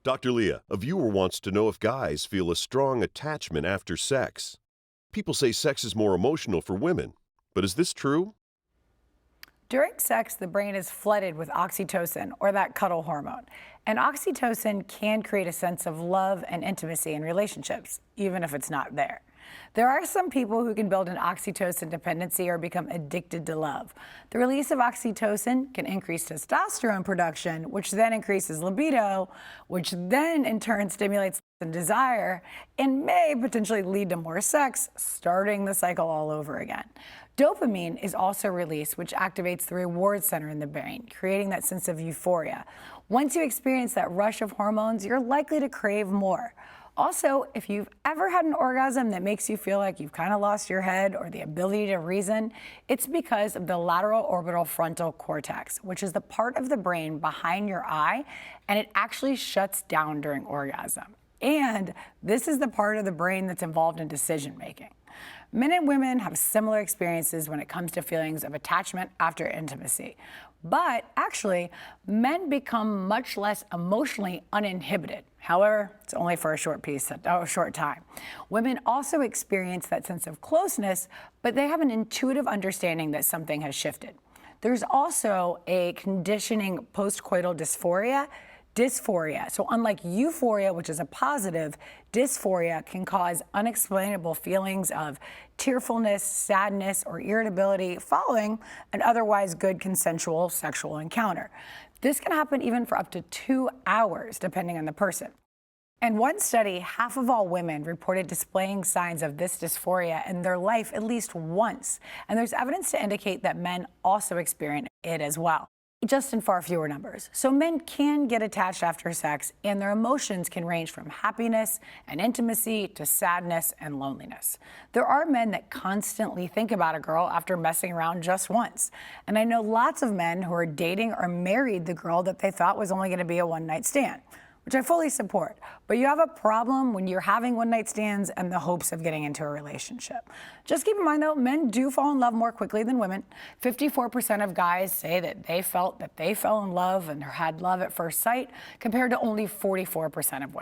Dr. Leah, a viewer wants to know if guys feel a strong attachment after sex. People say sex is more emotional for women, but is this true? During sex, the brain is flooded with oxytocin, or that cuddle hormone. And oxytocin can create a sense of love and intimacy in relationships, even if it's not there. There are some people who can build an oxytocin dependency or become addicted to love. The release of oxytocin can increase testosterone production, which then increases libido, which then in turn stimulates the desire and may potentially lead to more sex, starting the cycle all over again. Dopamine is also released, which activates the reward center in the brain, creating that sense of euphoria. Once you experience that rush of hormones, you're likely to crave more. Also, if you've ever had an orgasm that makes you feel like you've kind of lost your head or the ability to reason, it's because of the lateral orbital frontal cortex, which is the part of the brain behind your eye, and it actually shuts down during orgasm. And this is the part of the brain that's involved in decision making. Men and women have similar experiences when it comes to feelings of attachment after intimacy. But actually, men become much less emotionally uninhibited. However, it's only for a short time. Women also experience that sense of closeness, but they have an intuitive understanding that something has shifted. There's also a conditioning postcoital dysphoria. So unlike euphoria, which is a positive, dysphoria can cause unexplainable feelings of tearfulness, sadness, or irritability following an otherwise good consensual sexual encounter. This can happen even for up to 2 hours, depending on the person. In one study, half of all women reported displaying signs of this dysphoria in their life at least once. And there's evidence to indicate that men also experience it as well, just in far fewer numbers. So men can get attached after sex, and their emotions can range from happiness and intimacy to sadness and loneliness. There are men that constantly think about a girl after messing around just once. And I know lots of men who are dating or married the girl that they thought was only going to be a one-night stand, which I fully support. But you have a problem when you're having one-night stands and the hopes of getting into a relationship. Just keep in mind, though, men do fall in love more quickly than women. 54% of guys say that they felt that they fell in love and had love at first sight, compared to only 44% of women.